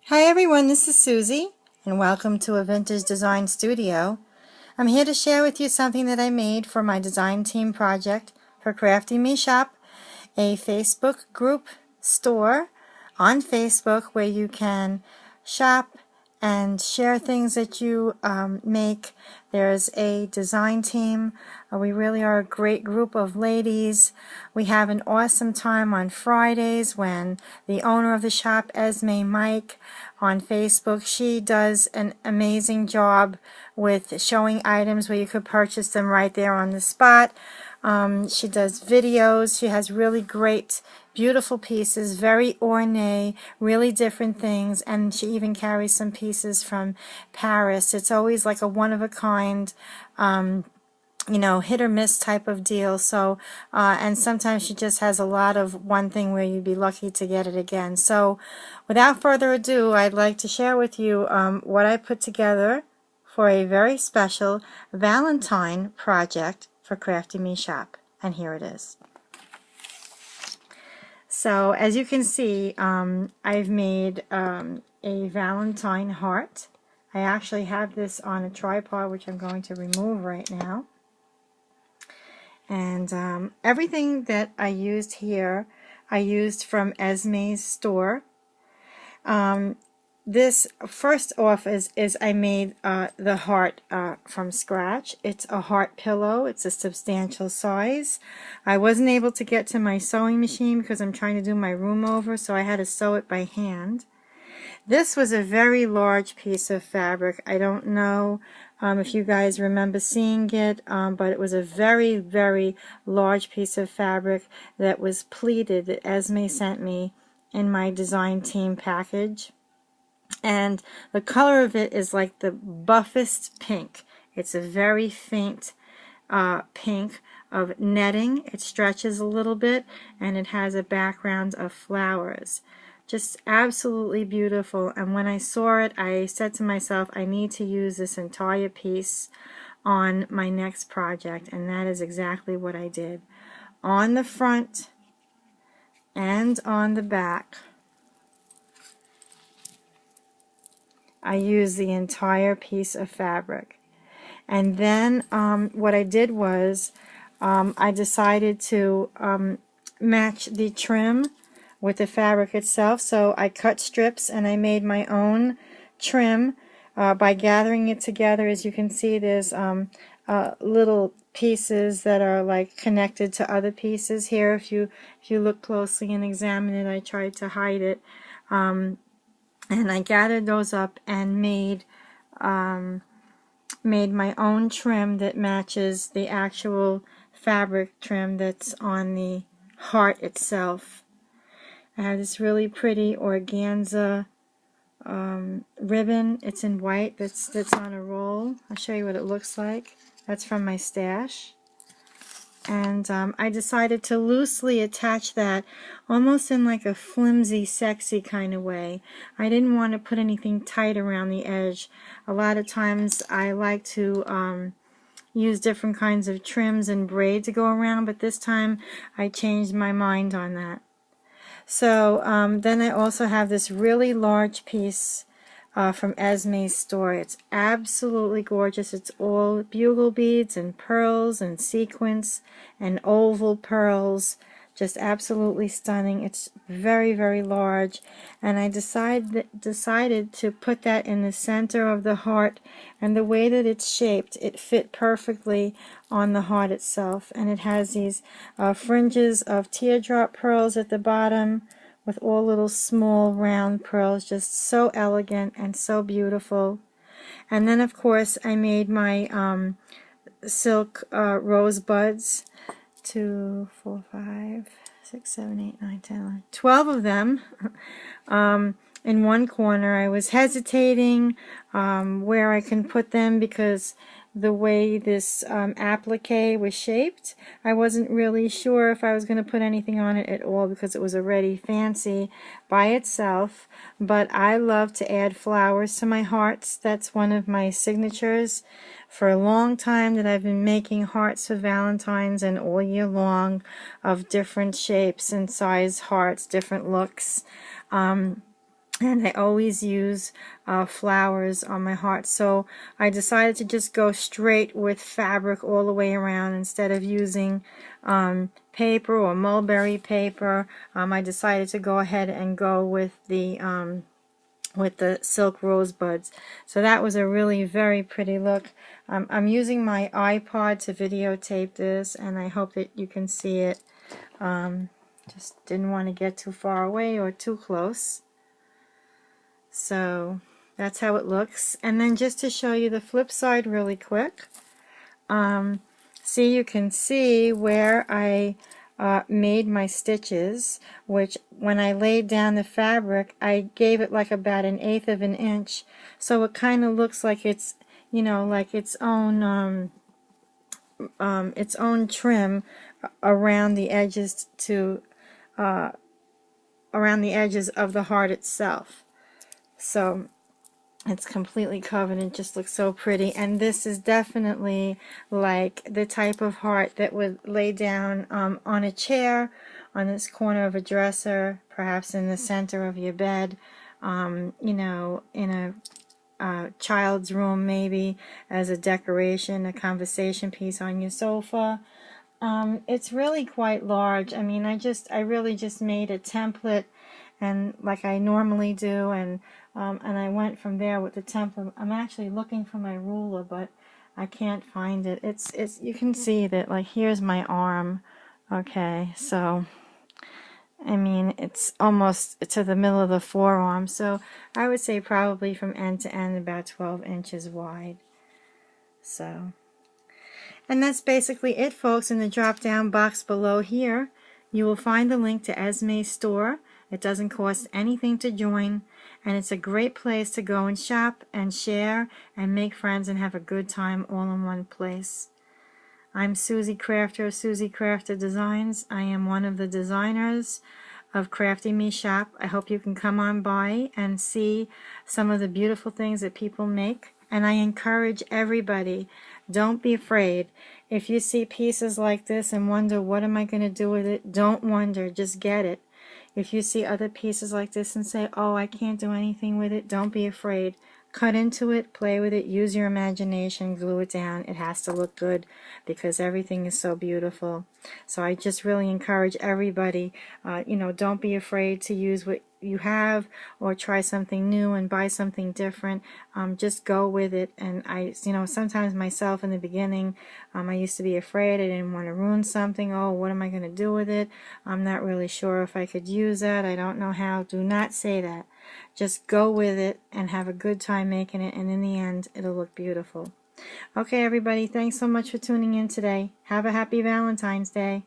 Hi everyone, this is Susie, and welcome to a Vintage Design Studio. I'm here to share with you something that I made for my design team project for Crafty Me Shop, a Facebook group store on Facebook where you can shop and share things that you make. There's a design team. We really are a great group of ladies. We have an awesome time on Fridays when the owner of the shop, Esme Mike, on Facebook, she does an amazing job with showing items where you could purchase them right there on the spot. She does videos. She has really great, beautiful pieces, very ornate, really different things, and she even carries some pieces from Paris. It's always like a one-of-a-kind, hit or miss type of deal. So, and sometimes she just has a lot of one thing where you'd be lucky to get it again. So, without further ado, I'd like to share with you what I put together for a very special Valentine project for Crafty Me Shop, and here it is. So as you can see, I've made a Valentine heart. I actually have this on a tripod, which I'm going to remove right now. And everything that I used here, I used from Esme's store. This first off is I made the heart from scratch. It's a heart pillow. It's a substantial size. I wasn't able to get to my sewing machine because I'm trying to do my room over, so I had to sew it by hand. This was a very large piece of fabric. I don't know if you guys remember seeing it, but it was a very, very large piece of fabric that was pleated that Esme sent me in my design team package. And the color of it is like the buffest pink. It's a very faint pink of netting. It stretches a little bit, and it has a background of flowers. Just absolutely beautiful. And when I saw it, I said to myself, I need to use this entire piece on my next project, and that is exactly what I did. On the front and on the back, I used the entire piece of fabric. And then what I did was I decided to match the trim with the fabric itself. So I cut strips and I made my own trim by gathering it together. As you can see, there's little pieces that are like connected to other pieces here. If you look closely and examine it, I tried to hide it. And I gathered those up and made my own trim that matches the actual fabric trim that's on the heart itself. I have this really pretty organza ribbon. It's in white. That's on a roll. I'll show you what it looks like. That's from my stash. And I decided to loosely attach that almost in like a flimsy, sexy kind of way. I didn't want to put anything tight around the edge. A lot of times I like to use different kinds of trims and braid to go around, but this time I changed my mind on that. So then I also have this really large piece from Esme's store. It's absolutely gorgeous. It's all bugle beads and pearls and sequins and oval pearls. Just absolutely stunning. It's very, very large. And I decided to put that in the center of the heart. And the way that it's shaped, it fit perfectly on the heart itself. And it has these fringes of teardrop pearls at the bottom, with all little small round pearls, just so elegant and so beautiful. And then of course I made my silk rosebuds, 2, 4, 5, 6, 7, 8, 9, 10, 11, 12 of them in one corner. I was hesitating where I can put them because the way this applique was shaped, I wasn't really sure if I was going to put anything on it at all because it was already fancy by itself. But I love to add flowers to my hearts. That's one of my signatures. For a long time that I've been making hearts for Valentine's, and all year long, of different shapes and size hearts, different looks. and I always use flowers on my heart. So I decided to just go straight with fabric all the way around instead of using paper or mulberry paper. I decided to go ahead and go with the silk rosebuds. So that was a really very pretty look. I'm using my iPod to videotape this, and I hope that you can see it. Just didn't want to get too far away or too close. So that's how it looks. And then just to show you the flip side really quick, see, you can see where I made my stitches, which when I laid down the fabric, I gave it like about 1/8 of an inch, so it kind of looks like it's, you know, like its own trim around the edges around the edges of the heart itself. So it's completely covered and just looks so pretty. And this is definitely like the type of heart that would lay down on a chair, on this corner of a dresser, perhaps in the center of your bed, you know, in a child's room maybe, as a decoration, a conversation piece on your sofa. It's really quite large. I mean, I really just made a template, and like I normally do, and I went from there with the template. I'm actually looking for my ruler, but I can't find it. It's you can see that, like, here's my arm. Okay, so I mean, it's almost to the middle of the forearm, so I would say probably from end to end about 12 inches wide. So, and that's basically it, folks. In the drop down box below here, you will find the link to Esme's store. It doesn't cost anything to join, and it's a great place to go and shop and share and make friends and have a good time all in one place. I'm Suzie Crafter of Suzie Crafter Designs. I am one of the designers of Crafty Me Shop. I hope you can come on by and see some of the beautiful things that people make. And I encourage everybody, don't be afraid. If you see pieces like this and wonder, what am I going to do with it? Don't wonder, just get it. If you see other pieces like this and say, oh, I can't do anything with it, don't be afraid. Cut into it, play with it, use your imagination, glue it down. It has to look good because everything is so beautiful. So I just really encourage everybody, you know, don't be afraid to use what you have or try something new and buy something different. Just go with it. And you know, sometimes myself in the beginning, I used to be afraid. I didn't want to ruin something. Oh, what am I going to do with it? I'm not really sure if I could use that. I don't know how. Do not say that. Just go with it and have a good time making it, and in the end, it'll look beautiful. Okay, everybody, thanks so much for tuning in today. Have a happy Valentine's Day.